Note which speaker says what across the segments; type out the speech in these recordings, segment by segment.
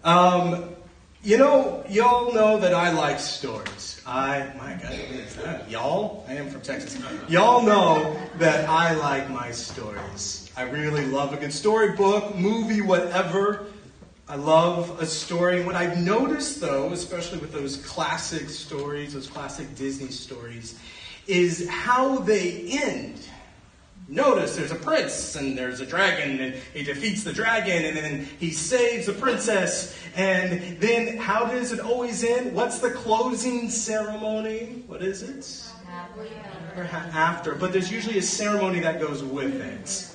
Speaker 1: Um, y'all know that I like stories. My God, what is that? Y'all? I am from Texas. Y'all know that I like my stories. I really love a good storybook, movie, whatever. I love a story. And what I've noticed, though, especially with those classic stories, those classic Disney stories, is how they end. Notice there's a prince and there's a dragon and he defeats the dragon and then he saves the princess. And then how does it always end? What's the closing ceremony? What is it? After. But there's usually a ceremony that goes with it.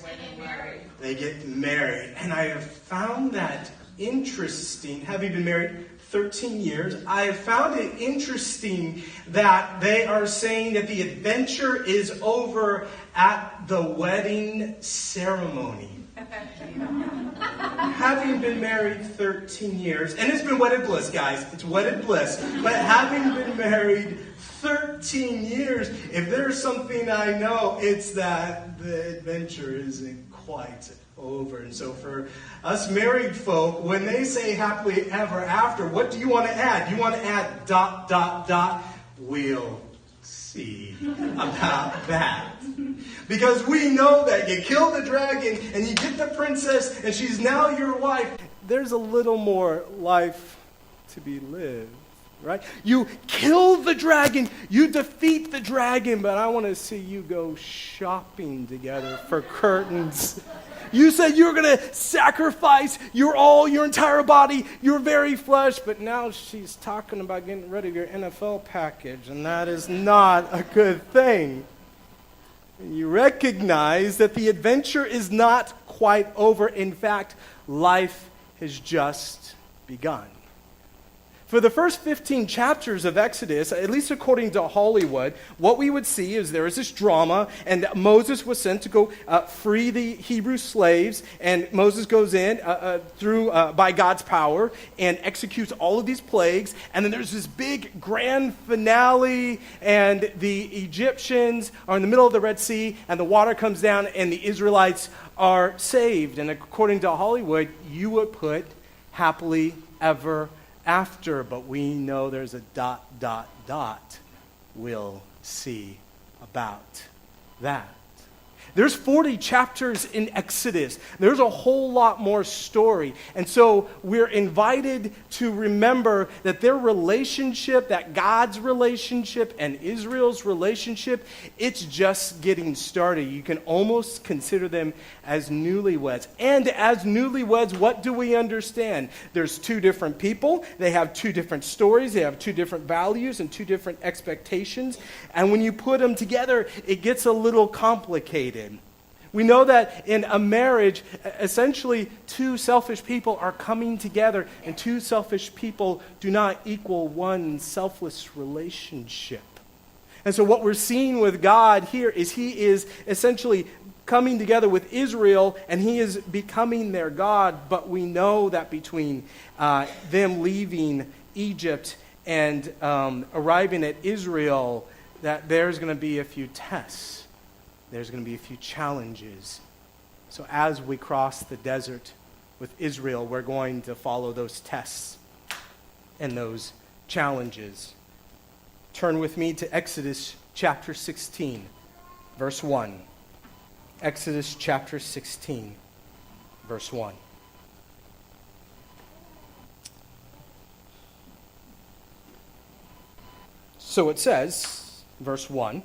Speaker 1: They get married. And I have found that interesting. Having been married 13 years, I have found it interesting that they are saying that the adventure is over at the wedding ceremony. Having been married 13 years, and it's been wedded bliss, guys. It's wedded bliss. But having been married 13 years, if there's something I know, it's that the adventure isn't quite over. And so for us married folk, when they say happily ever after, what do you want to add? You want to add ... We'll see about that. Because we know that you kill the dragon and you get the princess and she's now your wife. There's a little more life to be lived, right? You kill the dragon, you defeat the dragon, but I want to see you go shopping together for curtains. You said you were going to sacrifice your entire body, your very flesh, but now she's talking about getting rid of your NFL package, and that is not a good thing. You recognize that the adventure is not quite over. In fact, life has just begun. For the first 15 chapters of Exodus, at least according to Hollywood, what we would see is there is this drama, and Moses was sent to go free the Hebrew slaves, and Moses goes in by God's power and executes all of these plagues, and then there's this big grand finale, and the Egyptians are in the middle of the Red Sea, and the water comes down, and the Israelites are saved. And according to Hollywood, you would put happily ever after, but we know there's a ... We'll see about that. There's 40 chapters in Exodus. There's a whole lot more story. And so we're invited to remember that their relationship, that God's relationship and Israel's relationship, it's just getting started. You can almost consider them as newlyweds. And as newlyweds, what do we understand? There's two different people. They have two different stories. They have two different values and two different expectations. And when you put them together, it gets a little complicated. We know that in a marriage, essentially two selfish people are coming together, and two selfish people do not equal one selfless relationship. And so what we're seeing with God here is he is essentially coming together with Israel, and he is becoming their God, but we know that between them leaving Egypt and arriving at Israel, that there's going to be a few tests. There's going to be a few challenges. So as we cross the desert with Israel, we're going to follow those tests and those challenges. Turn with me to Exodus chapter 16, verse 1. Exodus chapter 16, verse 1. So it says, verse 1,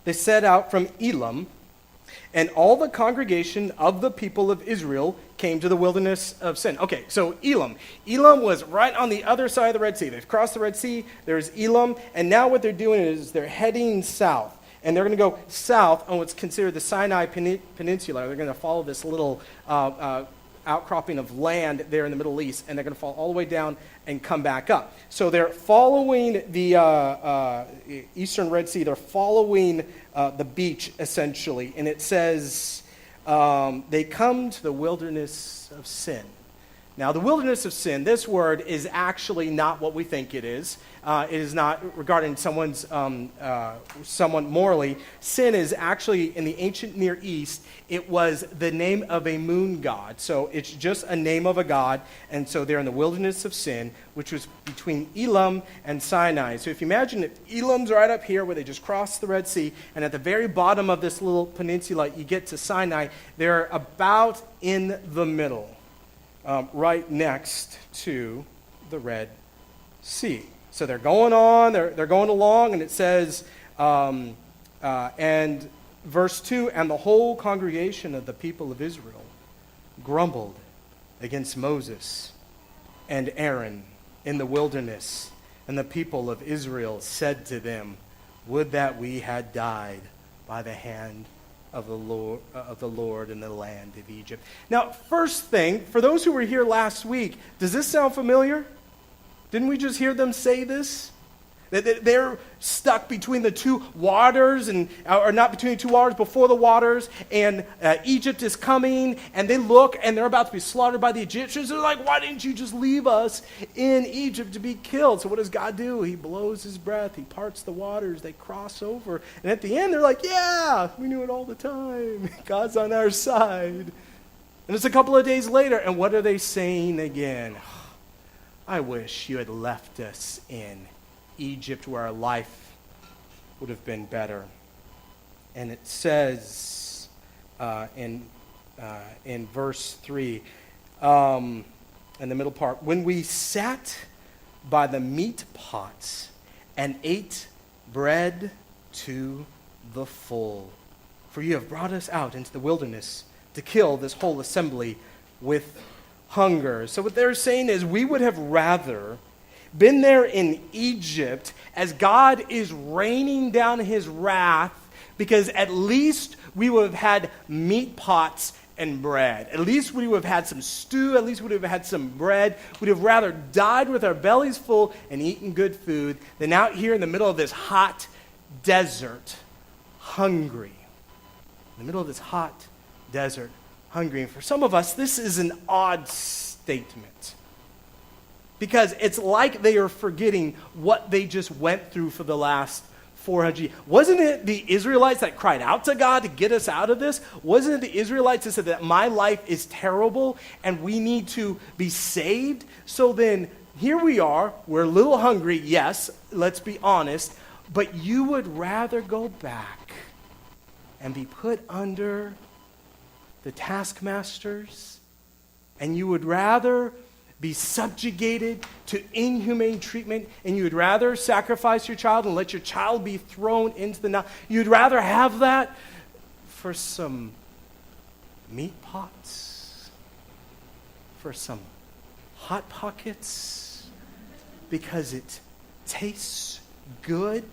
Speaker 1: they set out from Elim, and all the congregation of the people of Israel came to the wilderness of Sin. Okay, so Elim. Elim was right on the other side of the Red Sea. They've crossed the Red Sea, there's Elim, and now what they're doing is they're heading south. And they're going to go south on what's considered the Sinai Peninsula. They're going to follow this little outcropping of land there in the Middle East, and they're going to fall all the way down and come back up. So they're following the Eastern Red Sea. They're following the beach, essentially. And it says they come to the wilderness of Sin. Now, the wilderness of sin, this word is actually not what we think it is. It is not regarding someone morally. Sin is actually, in the ancient Near East, it was the name of a moon god. So it's just a name of a god. And so they're in the wilderness of sin, which was between Elam and Sinai. So if you imagine it, Elam's right up here where they just crossed the Red Sea. And at the very bottom of this little peninsula, you get to Sinai. They're about in the middle. Right next to the Red Sea. So they're going on, they're going along, and it says, and verse 2, and the whole congregation of the people of Israel grumbled against Moses and Aaron in the wilderness, and the people of Israel said to them, would that we had died by the hand of the Lord in the land of Egypt. Now, first thing, for those who were here last week, does this sound familiar? Didn't we just hear them say this? That they're stuck between the two waters, or not between the two waters, before the waters, and Egypt is coming, and they look, and they're about to be slaughtered by the Egyptians. They're like, why didn't you just leave us in Egypt to be killed? So what does God do? He blows his breath. He parts the waters. They cross over. And at the end, they're like, yeah, we knew it all the time. God's on our side. And it's a couple of days later, and what are they saying again? I wish you had left us in Egypt, where our life would have been better. And it says in verse 3, in the middle part, when we sat by the meat pots and ate bread to the full, for you have brought us out into the wilderness to kill this whole assembly with hunger. So what they're saying is, we would have rather been there in Egypt as God is raining down his wrath, because at least we would have had meat pots and bread. At least we would have had some stew. At least we would have had some bread. We'd have rather died with our bellies full and eaten good food than out here in the middle of this hot desert, hungry. In the middle of this hot desert, hungry. And for some of us, this is an odd statement, because it's like they are forgetting what they just went through for the last 400 years. Wasn't it the Israelites that cried out to God to get us out of this? Wasn't it the Israelites that said that my life is terrible and we need to be saved? So then here we are, we're a little hungry, yes, let's be honest, but you would rather go back and be put under the taskmasters, and you would rather be subjugated to inhumane treatment, and you would rather sacrifice your child and let your child be thrown into the Nile. You'd rather have that for some meat pots, for some Hot Pockets, because it tastes good.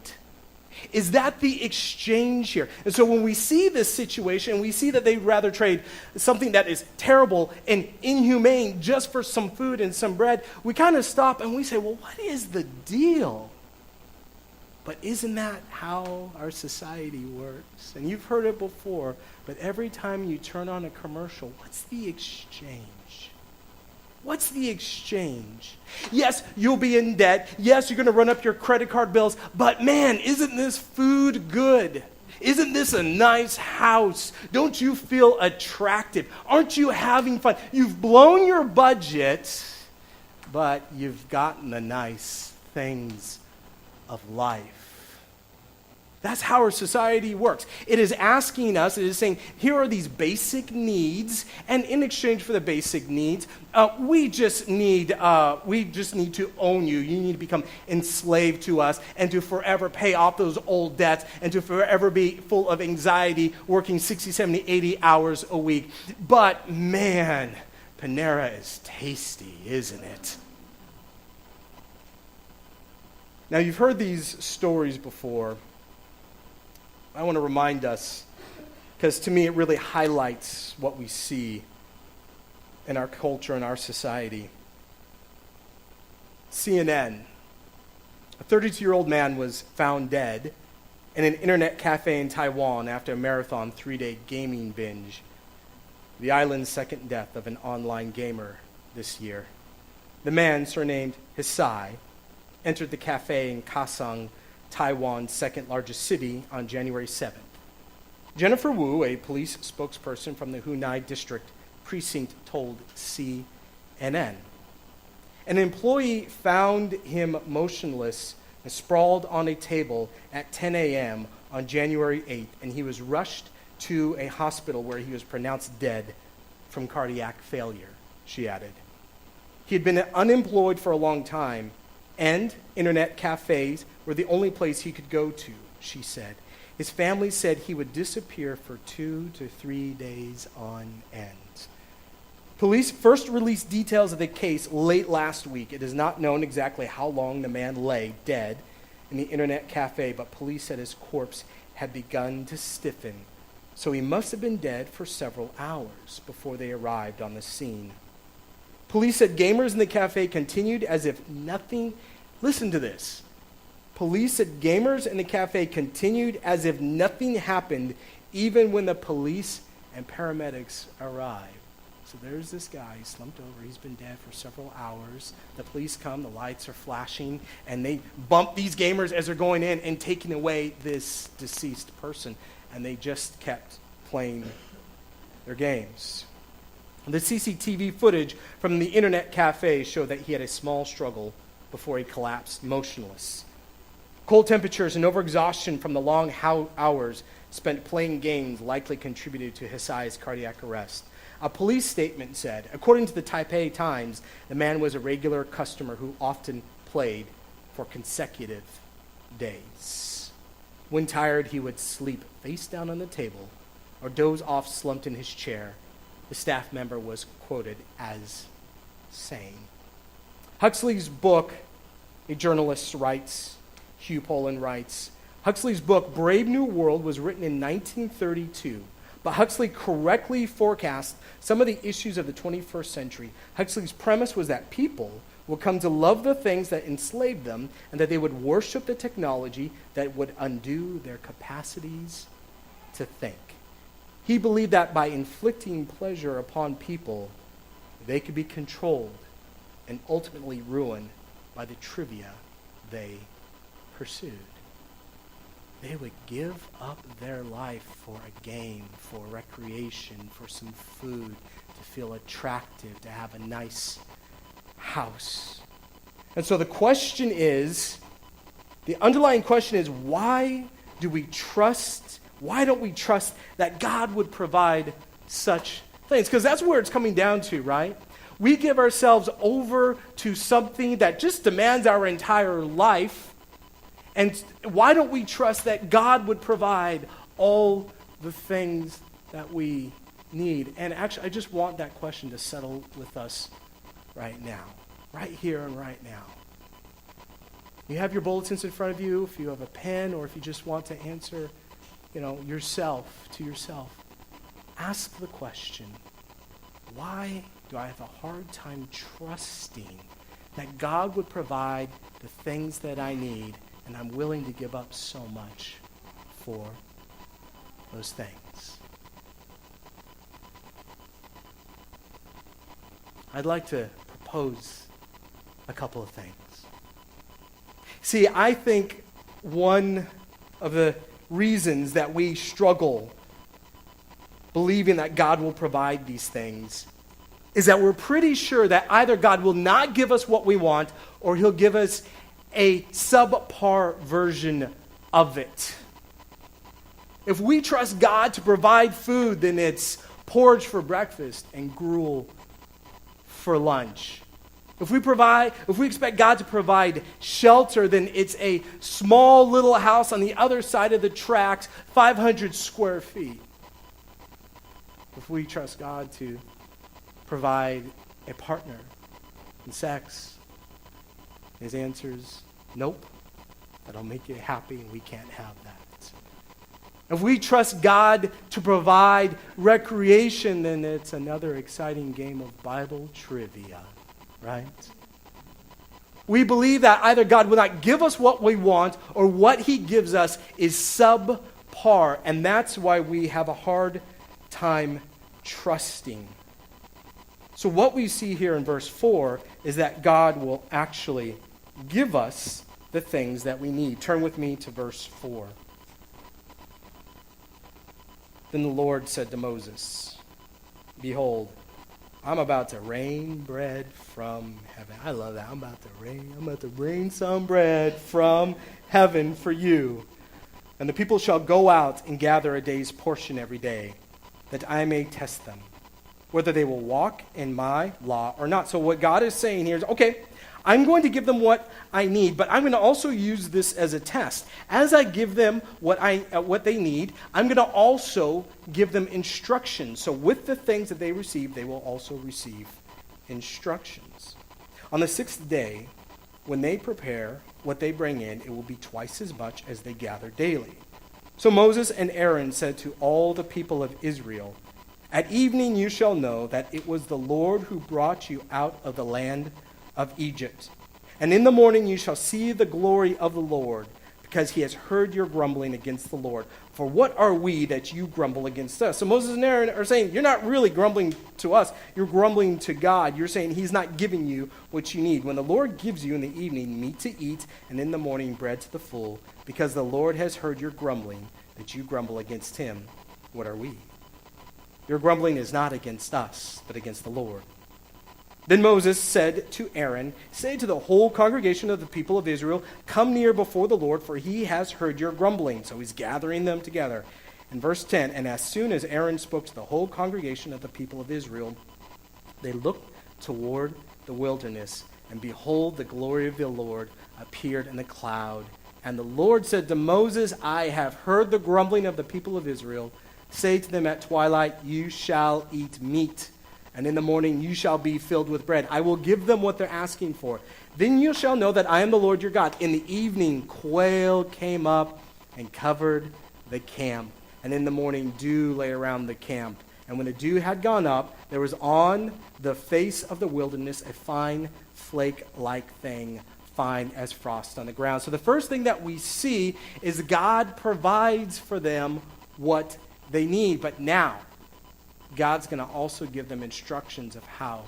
Speaker 1: Is that the exchange here? And so when we see this situation, we see that they'd rather trade something that is terrible and inhumane just for some food and some bread, we kind of stop and we say, well, what is the deal? But isn't that how our society works? And you've heard it before, but every time you turn on a commercial, what's the exchange? What's the exchange? Yes, you'll be in debt. Yes, you're going to run up your credit card bills. But man, isn't this food good? Isn't this a nice house? Don't you feel attractive? Aren't you having fun? You've blown your budget, but you've gotten the nice things of life. That's how our society works. It is asking us, it is saying, here are these basic needs, and in exchange for the basic needs, we just need to own you. You need to become enslaved to us and to forever pay off those old debts and to forever be full of anxiety, working 60, 70, 80 hours a week. But man, Panera is tasty, isn't it? Now, you've heard these stories before. I want to remind us, because to me it really highlights what we see in our culture and our society. CNN. A 32-year-old man was found dead in an internet cafe in Taiwan after a marathon 3-day gaming binge. The island's second death of an online gamer this year. The man, surnamed Hisai, entered the cafe in Kaesong, Taiwan's second largest city, on January 7th. Jennifer Wu, a police spokesperson from the Hunai District Precinct, told CNN. An employee found him motionless and sprawled on a table at 10 a.m. on January 8th, and he was rushed to a hospital where he was pronounced dead from cardiac failure, she added. He had been unemployed for a long time, and internet cafes were the only place he could go to, she said. His family said he would disappear for 2 to 3 days on end. Police first released details of the case late last week. It is not known exactly how long the man lay dead in the internet cafe, but police said his corpse had begun to stiffen, so he must have been dead for several hours before they arrived on the scene. Police said gamers in the cafe continued as if nothing... Listen to this. Police said gamers in the cafe continued as if nothing happened, even when the police and paramedics arrived. So there's this guy, he's slumped over, he's been dead for several hours. The police come, the lights are flashing, and they bump these gamers as they're going in and taking away this deceased person. And they just kept playing their games. The CCTV footage from the internet cafe showed that he had a small struggle before he collapsed motionless. Cold temperatures and overexhaustion from the long hours spent playing games likely contributed to Hisai's cardiac arrest. A police statement said, according to the Taipei Times, the man was a regular customer who often played for consecutive days. When tired, he would sleep face down on the table or doze off slumped in his chair. The staff member was quoted as saying. Huxley's book, a journalist writes, Hugh Poland writes, Huxley's book, Brave New World, was written in 1932, but Huxley correctly forecast some of the issues of the 21st century. Huxley's premise was that people will come to love the things that enslaved them and that they would worship the technology that would undo their capacities to think. He believed that by inflicting pleasure upon people, they could be controlled and ultimately ruined by the trivia they pursued. They would give up their life for a game, for recreation, for some food, to feel attractive, to have a nice house. And so the underlying question is, why don't we trust that God would provide such things? Because that's where it's coming down to, right? We give ourselves over to something that just demands our entire life. And why don't we trust that God would provide all the things that we need? And actually, I just want that question to settle with us right now. Right here and right now. You have your bulletins in front of you, if you have a pen, or if you just want to answer, yourself to yourself. Ask the question, why do I have a hard time trusting that God would provide the things that I need, and I'm willing to give up so much for those things? I'd like to propose a couple of things. See, I think one of the reasons that we struggle believing that God will provide these things is that we're pretty sure that either God will not give us what we want or he'll give us a subpar version of it. If we trust God to provide food, then it's porridge for breakfast and gruel for lunch. If we expect God to provide shelter, then it's a small little house on the other side of the tracks, 500 square feet. If we trust God to provide a partner in sex, his answer is nope. That'll make you happy and we can't have that. If we trust God to provide recreation, then it's another exciting game of Bible trivia, right? We believe that either God will not give us what we want or what he gives us is subpar, and that's why we have a hard time trusting.
Speaker 2: So what we see here in verse 4 is that God will actually give us the things that we need. Turn with me to verse 4. Then the Lord said to Moses, "Behold, I'm about to rain bread from heaven." I love that. I'm about to rain some bread from heaven for you. And the people shall go out and gather a day's portion every day, that I may test them, whether they will walk in my law or not. So what God is saying here is, okay, I'm going to give them what I need, but I'm going to also use this as a test. As I give them what they need, I'm going to also give them instructions. So with the things that they receive, they will also receive instructions. On the sixth day, when they prepare what they bring in, it will be twice as much as they gather daily. So Moses and Aaron said to all the people of Israel, "At evening you shall know that it was the Lord who brought you out of the land of Egypt. And in the morning you shall see the glory of the Lord, because he has heard your grumbling against the Lord. For what are we that you grumble against us?" So Moses and Aaron are saying, you're not really grumbling to us. You're grumbling to God. You're saying he's not giving you what you need. When the Lord gives you in the evening meat to eat, and in the morning bread to the full, because the Lord has heard your grumbling, that you grumble against him, what are we? Your grumbling is not against us, but against the Lord. Then Moses said to Aaron, "Say to the whole congregation of the people of Israel, come near before the Lord, for he has heard your grumbling." So he's gathering them together. In verse 10, and as soon as Aaron spoke to the whole congregation of the people of Israel, they looked toward the wilderness, and behold, the glory of the Lord appeared in the cloud. And the Lord said to Moses, "I have heard the grumbling of the people of Israel. Say to them at twilight, you shall eat meat. And in the morning you shall be filled with bread. I will give them what they're asking for. Then you shall know that I am the Lord your God." In the evening, quail came up and covered the camp. And in the morning, dew lay around the camp. And when the dew had gone up, there was on the face of the wilderness a fine flake-like thing, fine as frost on the ground. So the first thing that we see is God provides for them what they need. But now, God's going to also give them instructions of how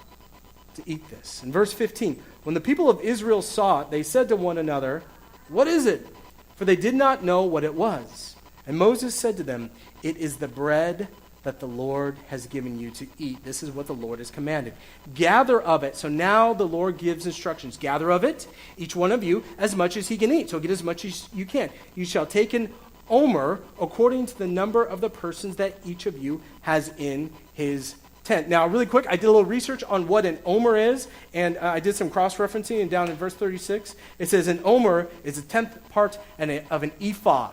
Speaker 2: to eat this. In verse 15, when the people of Israel saw it, they said to one another, "What is it?" For they did not know what it was. And Moses said to them, "It is the bread that the Lord has given you to eat. This is what the Lord has commanded. Gather of it." So now the Lord gives instructions. Gather of it, each one of you, as much as he can eat. So get as much as you can. You shall take an omer according to the number of the persons that each of you has in his tent. Now, really quick, I did a little research on what an omer is, and I did some cross-referencing, and down in verse 36, it says an omer is a tenth part of an ephah,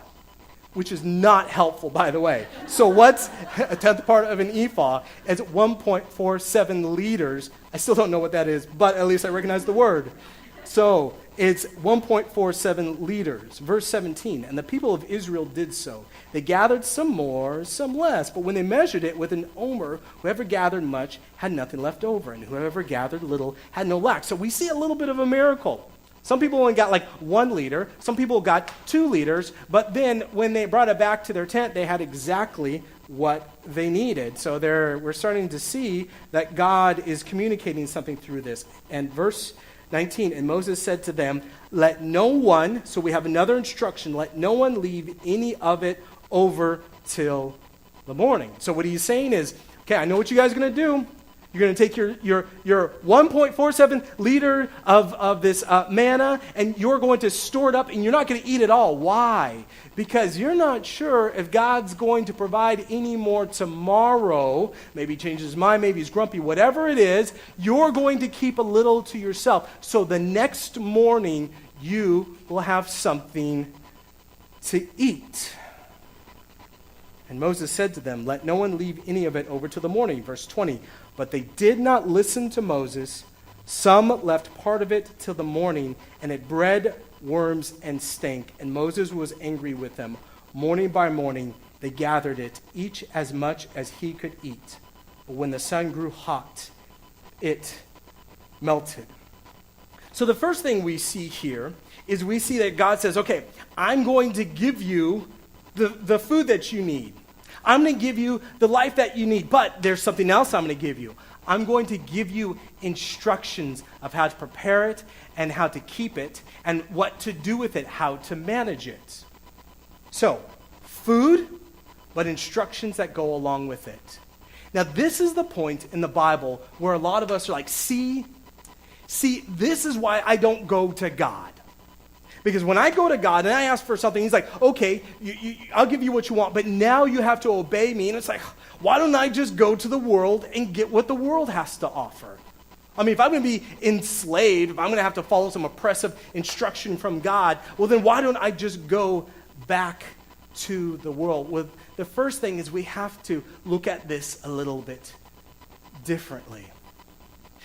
Speaker 2: which is not helpful, by the way. So what's a tenth part of an ephah? It's 1.47 liters. I still don't know what that is, but at least I recognize the word. So it's 1.47 liters. Verse 17, and the people of Israel did so. They gathered some more, some less, but when they measured it with an omer, whoever gathered much had nothing left over, and whoever gathered little had no lack. So we see a little bit of a miracle. Some people only got like 1 liter. Some people got 2 liters. But then when they brought it back to their tent, they had exactly what they needed. So we're starting to see that God is communicating something through this. And verse 19, and Moses said to them, "Let no one," so we have another instruction, "let no one leave any of it over till the morning." So what he's saying is, okay, I know what you guys are going to do. You're going to take your 1.47 liter of this manna, and you're going to store it up, and you're not going to eat it all. Why? Because you're not sure if God's going to provide any more tomorrow. Maybe he changes his mind, maybe he's grumpy, whatever it is, you're going to keep a little to yourself. So the next morning, you will have something to eat. And Moses said to them, "Let no one leave any of it over to the morning." Verse 20, but they did not listen to Moses. Some left part of it till the morning, and it bred worms and stank. And Moses was angry with them. Morning by morning they gathered it, each as much as he could eat. But when the sun grew hot, it melted. So the first thing we see here is we see that God says, okay, I'm going to give you the food that you need. I'm going to give you the life that you need. But there's something else I'm going to give you. I'm going to give you instructions of how to prepare it and how to keep it and what to do with it, how to manage it. So, food, but instructions that go along with it. Now, this is the point in the Bible where a lot of us are like, see, this is why I don't go to God. Because when I go to God and I ask for something, he's like, okay, I'll give you what you want, but now you have to obey me. And it's like, why don't I just go to the world and get what the world has to offer? I mean, if I'm going to be enslaved, if I'm going to have to follow some oppressive instruction from God, well, then why don't I just go back to the world? Well, the first thing is we have to look at this a little bit differently.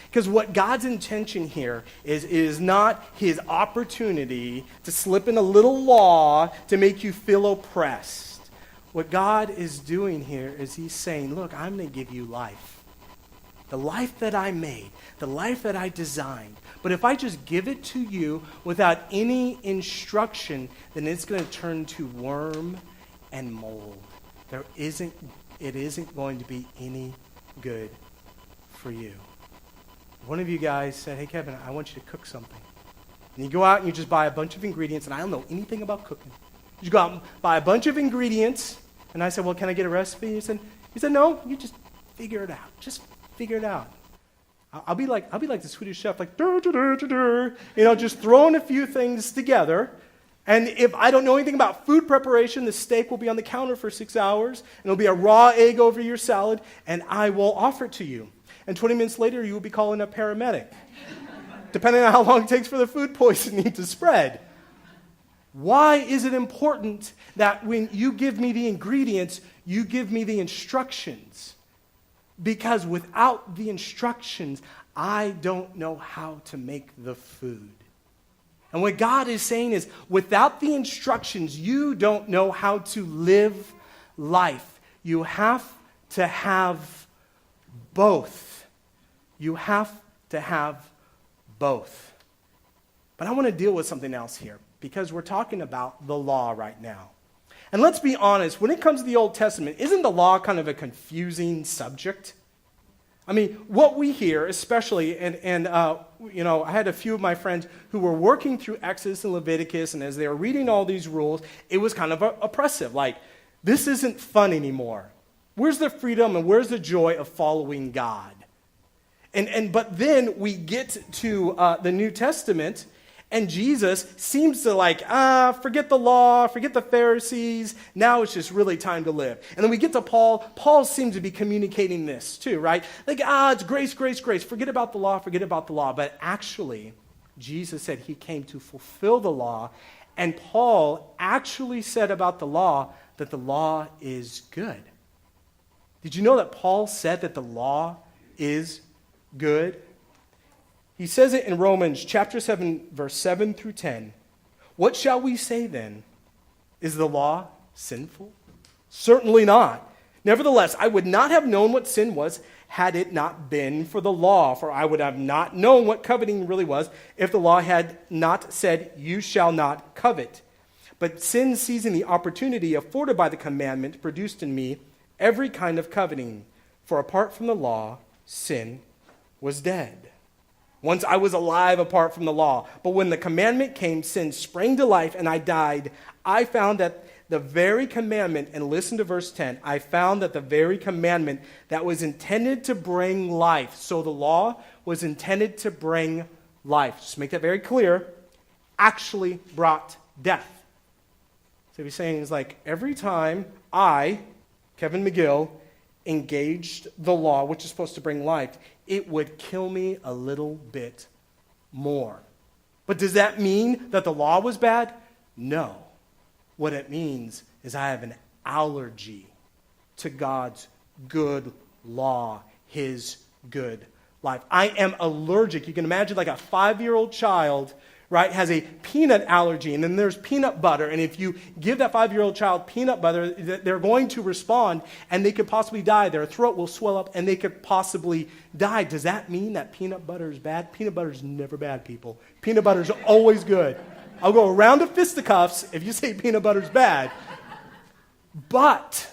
Speaker 2: Because what God's intention here is not his opportunity to slip in a little law to make you feel oppressed. What God is doing here is he's saying, look, I'm going to give you life. The life that I made, the life that I designed. But if I just give it to you without any instruction, then it's going to turn to worm and mold. It isn't going to be any good for you. One of you guys said, hey, Kevin, I want you to cook something. And you go out and you just buy a bunch of ingredients, and I don't know anything about cooking. You go out and buy a bunch of ingredients, and I said, well, can I get a recipe? He said, no, you just figure it out. Just figure it out. I'll be like the Swedish chef, like, just throwing a few things together. And if I don't know anything about food preparation, the steak will be on the counter for 6 hours, and there'll be a raw egg over your salad, and I will offer it to you. And 20 minutes later, you will be calling a paramedic, depending on how long it takes for the food poisoning to spread. Why is it important that when you give me the ingredients, you give me the instructions? Because without the instructions, I don't know how to make the food. And what God is saying is, without the instructions, you don't know how to live life. You have to have both. You have to have both. But I want to deal with something else here, because we're talking about the law right now. And let's be honest, when it comes to the Old Testament, isn't the law kind of a confusing subject? I mean, what we hear, especially, and I had a few of my friends who were working through Exodus and Leviticus, and as they were reading all these rules, it was kind of oppressive. Like, this isn't fun anymore. Where's the freedom and where's the joy of following God? But then we get to the New Testament, and Jesus seems to forget the law, forget the Pharisees. Now it's just really time to live. And then we get to Paul. Paul seems to be communicating this too, right? Like, it's grace, grace, grace. Forget about the law, forget about the law. But actually, Jesus said he came to fulfill the law. And Paul actually said about the law that the law is good. Did you know that Paul said that the law is good? He says it in Romans chapter 7, verse 7 through 10. What shall we say then? Is the law sinful? Certainly not. Nevertheless, I would not have known what sin was had it not been for the law, for I would have not known what coveting really was if the law had not said, you shall not covet. But sin, seizing the opportunity afforded by the commandment, produced in me every kind of coveting. For apart from the law, sin was dead. Once I was alive apart from the law, but when the commandment came, sin sprang to life and I died. I found that the very commandment, and listen to verse 10, I found that the very commandment that was intended to bring life, so the law was intended to bring life, just make that very clear, actually brought death. So he's saying is like every time I, Kevin McGill, engaged the law, which is supposed to bring life, it would kill me a little bit more. But does that mean that the law was bad? No. What it means is I have an allergy to God's good law, his good life. I am allergic. You can imagine like a 5-year-old child, right, has a peanut allergy, and then there's peanut butter, and if you give that 5-year-old child peanut butter, they're going to respond, and they could possibly die. Their throat will swell up, and they could possibly die. Does that mean that peanut butter is bad? Peanut butter is never bad, people. Peanut butter is always good. I'll go around to fisticuffs if you say peanut butter is bad. But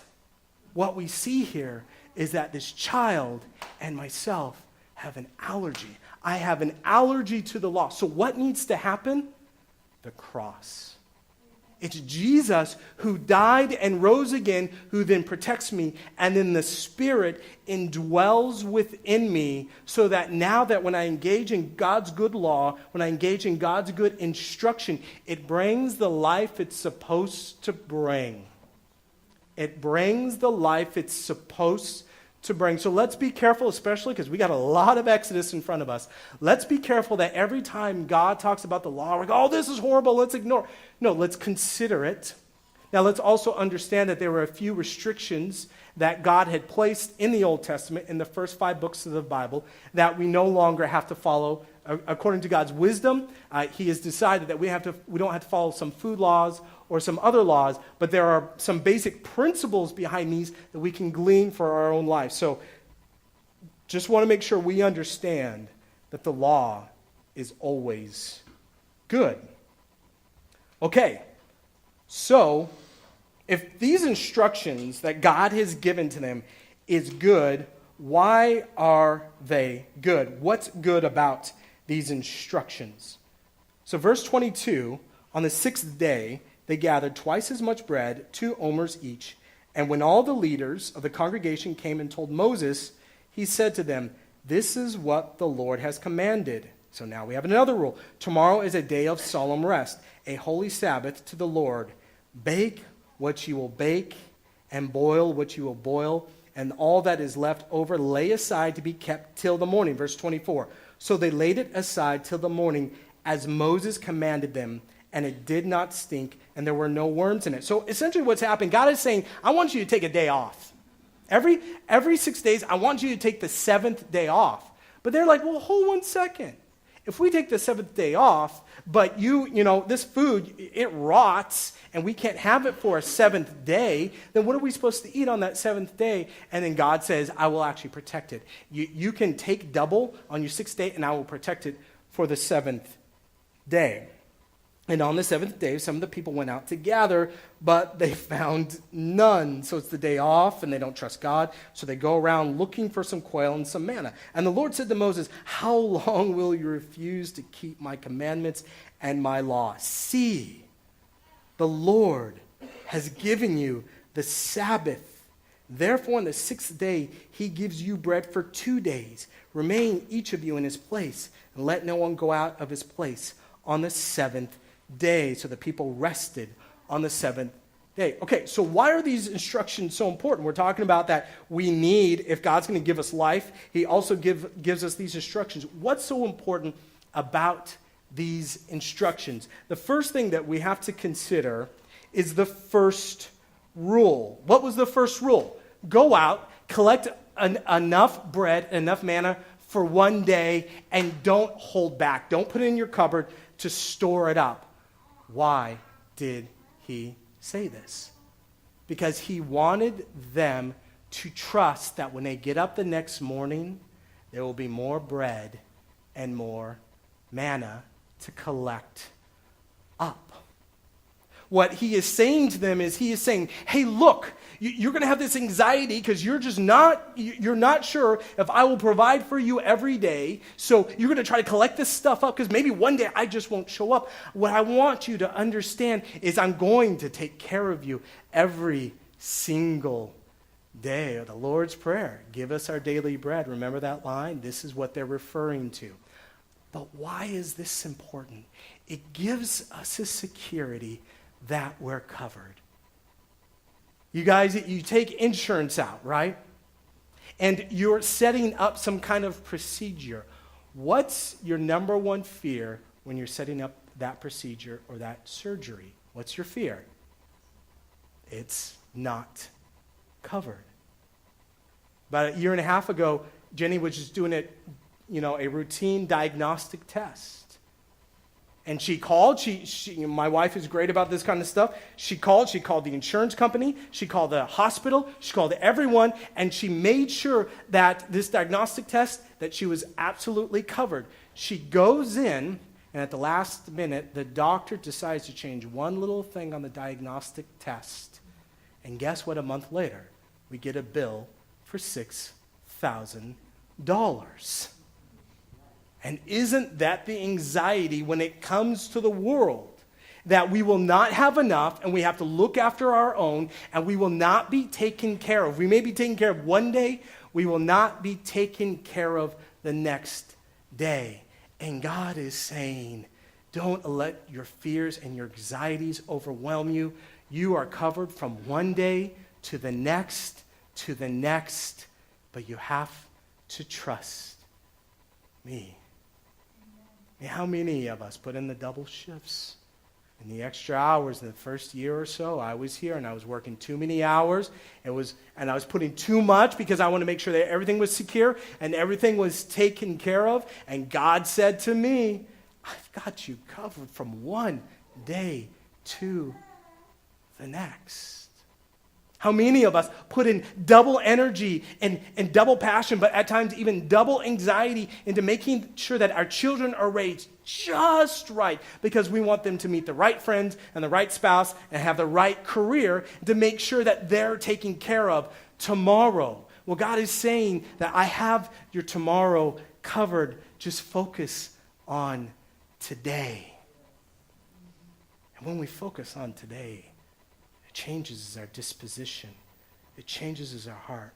Speaker 2: what we see here is that this child and myself have an allergy. I have an allergy to the law. So what needs to happen? The cross. It's Jesus who died and rose again, who then protects me, and then the Spirit indwells within me so that now that when I engage in God's good law, when I engage in God's good instruction, it brings the life it's supposed to bring. It brings the life it's supposed to bring. So let's be careful, especially because we got a lot of Exodus in front of us. Let's be careful that every time God talks about the law, we're like, oh, this is horrible, let's ignore. No, let's consider it. Now, let's also understand that there were a few restrictions that God had placed in the Old Testament, in the first 5 books of the Bible, that we no longer have to follow. According to God's wisdom, He has decided that we don't have to follow some food laws or some other laws, but there are some basic principles behind these that we can glean for our own life. So, just want to make sure we understand that the law is always good. Okay, so if these instructions that God has given to them is good, why are they good? What's good about these instructions? So verse 22, on the 6th day, they gathered twice as much bread, 2 omers each. And when all the leaders of the congregation came and told Moses, he said to them, this is what the Lord has commanded. So now we have another rule. Tomorrow is a day of solemn rest, a holy Sabbath to the Lord. Bake what you will bake, and boil what you will boil, and all that is left over lay aside to be kept till the morning. Verse 24. So they laid it aside till the morning, as Moses commanded them, and it did not stink, and there were no worms in it. So essentially what's happened, God is saying, I want you to take a day off. Every 6 days, I want you to take the 7th day off. But they're like, well, hold 1 second. If we take the 7th day off, but this food, it rots, and we can't have it for a 7th day, then what are we supposed to eat on that 7th day? And then God says, I will actually protect it. You can take double on your 6th day, and I will protect it for the 7th day. And on the 7th day, some of the people went out to gather, but they found none. So it's the day off, and they don't trust God. So they go around looking for some quail and some manna. And the Lord said to Moses, how long will you refuse to keep my commandments and my law? See, the Lord has given you the Sabbath. Therefore, on the 6th day, he gives you bread for 2 days. Remain each of you in his place, and let no one go out of his place on the 7th day. So the people rested on the 7th day. Okay, so why are these instructions so important? We're talking about that we need, if God's going to give us life, he also gives us these instructions. What's so important about these instructions? The first thing that we have to consider is the first rule. What was the first rule? Go out, collect enough bread, enough manna for 1 day, and don't hold back. Don't put it in your cupboard to store it up. Why did he say this? Because he wanted them to trust that when they get up the next morning, there will be more bread and more manna to collect up. What he is saying to them is, he is saying, hey, look, you're going to have this anxiety because you're not sure if I will provide for you every day. So you're going to try to collect this stuff up because maybe one day I just won't show up. What I want you to understand is I'm going to take care of you every single day. The Lord's Prayer, give us our daily bread. Remember that line? This is what they're referring to. But why is this important? It gives us a security that we're covered. You guys, you take insurance out, right? And you're setting up some kind of procedure. What's your number one fear when you're setting up that procedure or that surgery? What's your fear? It's not covered. About a year and a half ago, Jenny was just doing a routine diagnostic test. And she called, my wife is great about this kind of stuff. She called the insurance company, she called the hospital, she called everyone, and she made sure that this diagnostic test, that she was absolutely covered. She goes in, and at the last minute, the doctor decides to change one little thing on the diagnostic test. And guess what, a month later? we get a bill for $6,000. And isn't that the anxiety when it comes to the world? That we will not have enough and we have to look after our own and we will not be taken care of. We may be taken care of one day, we will not be taken care of the next day. And God is saying, don't let your fears and your anxieties overwhelm you. You are covered from one day to the next, but you have to trust me. And how many of us put in the double shifts and the extra hours in the first year or so? I was here and I was working too many hours. And I was putting too much because I wanted to make sure that everything was secure and everything was taken care of. And God said to me, I've got you covered from one day to the next. How many of us put in double energy and double passion, but at times even double anxiety into making sure that our children are raised just right because we want them to meet the right friends and the right spouse and have the right career to make sure that they're taken care of tomorrow. Well, God is saying that I have your tomorrow covered. Just focus on today. And when we focus on today, it changes our disposition. It changes our heart.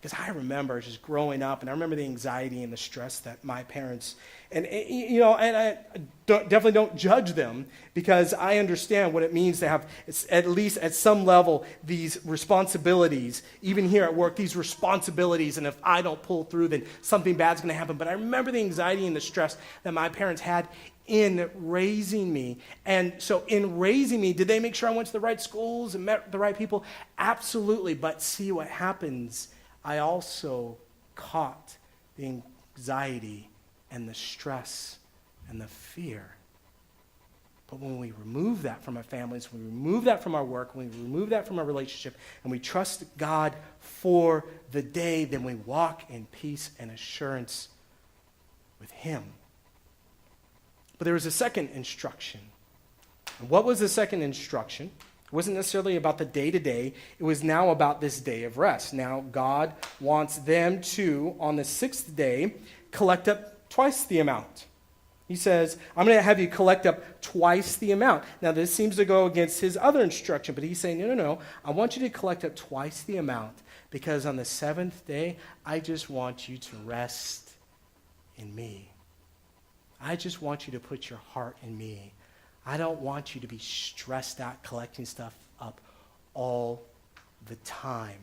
Speaker 2: Because I remember just growing up, and I remember the anxiety and the stress that my parents, and I definitely don't judge them, because I understand what it means to have, at least at some level, these responsibilities, even here at work, these responsibilities, and if I don't pull through, then something bad's going to happen. But I remember the anxiety and the stress that my parents had in raising me. And so in raising me, did they make sure I went to the right schools and met the right people? Absolutely. But see what happens, I also caught the anxiety and the stress and the fear. But when we remove that from our families, when we remove that from our work, when we remove that from our relationship, and we trust God for the day, then we walk in peace and assurance with Him. But there was a second instruction. And what was the second instruction? It wasn't necessarily about the day-to-day. It was now about this day of rest. Now, God wants them to, on the sixth day, collect up twice the amount. He says, I'm going to have you collect up twice the amount. Now, this seems to go against his other instruction, but he's saying, no. I want you to collect up twice the amount because on the seventh day, I just want you to rest in me. I just want you to put your heart in me. I don't want you to be stressed out collecting stuff up all the time.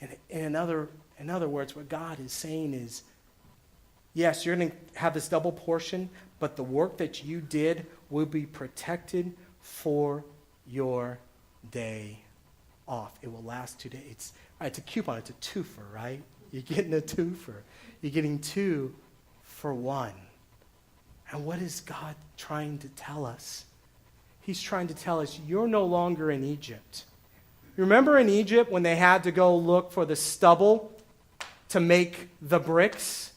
Speaker 2: And in other words, what God is saying is, yes, you're going to have this double portion, but the work that you did will be protected for your day off. It will last 2 days. It's a coupon. It's a twofer, right? You're getting a twofer. You're getting 2 for 1. And what is God trying to tell us? He's trying to tell us, you're no longer in Egypt. Remember in Egypt when they had to go look for the stubble to make the bricks?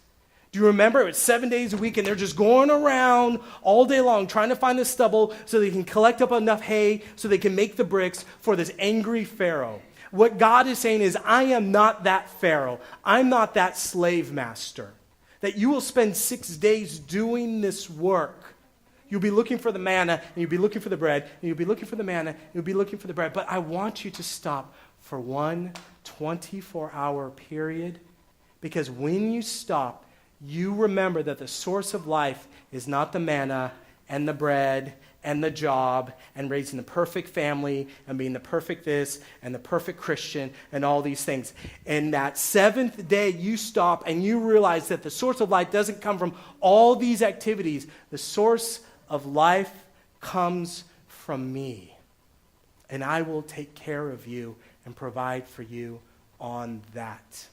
Speaker 2: Do you remember? It was 7 days a week, and they're just going around all day long trying to find the stubble so they can collect up enough hay so they can make the bricks for this angry Pharaoh. What God is saying is, I am not that Pharaoh. I'm not that slave master. That you will spend 6 days doing this work. You'll be looking for the manna, and you'll be looking for the bread, and you'll be looking for the manna, and you'll be looking for the bread. But I want you to stop for one 24-hour period, because when you stop, you remember that the source of life is not the manna and the bread and the job and raising the perfect family and being the perfect this and the perfect Christian and all these things. And that seventh day, you stop and you realize that the source of life doesn't come from all these activities. The source of life comes from me. And I will take care of you and provide for you on that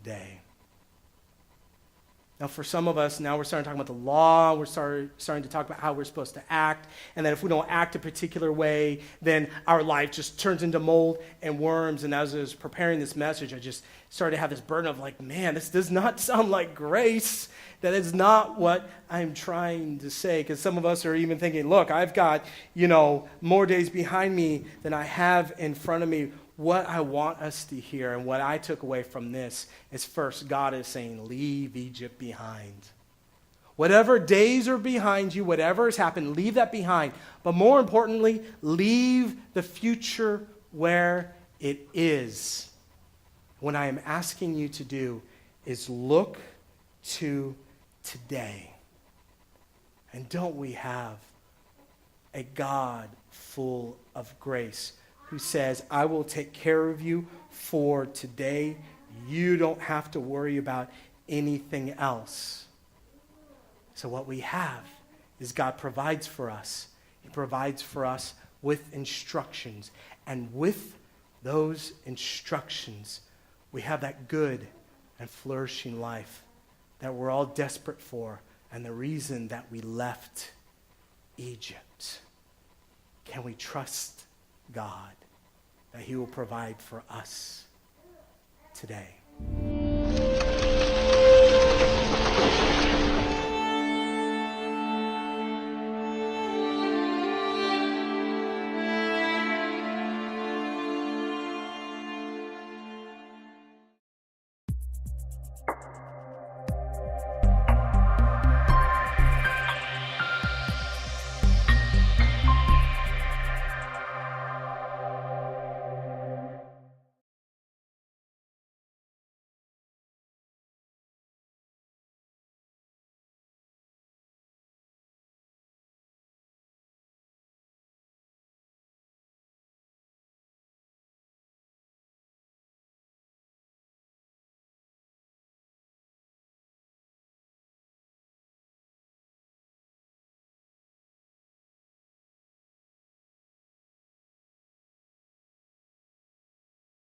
Speaker 2: day. Now, for some of us, now we're starting to talk about the law. We're starting to talk about how we're supposed to act. And that if we don't act a particular way, then our life just turns into mold and worms. And as I was preparing this message, I just started to have this burden of like, man, this does not sound like grace. That is not what I'm trying to say. Because some of us are even thinking, look, I've got, more days behind me than I have in front of me. what I want us to hear and what I took away from this is first, God is saying, leave Egypt behind. Whatever days are behind you, whatever has happened, leave that behind. But more importantly, leave the future where it is. What I am asking you to do is look to today. And don't we have a God full of grace who says, I will take care of you for today. You don't have to worry about anything else. So what we have is God provides for us. He provides for us with instructions. And with those instructions, we have that good and flourishing life that we're all desperate for, and the reason that we left Egypt. Can we trust God that he will provide for us today?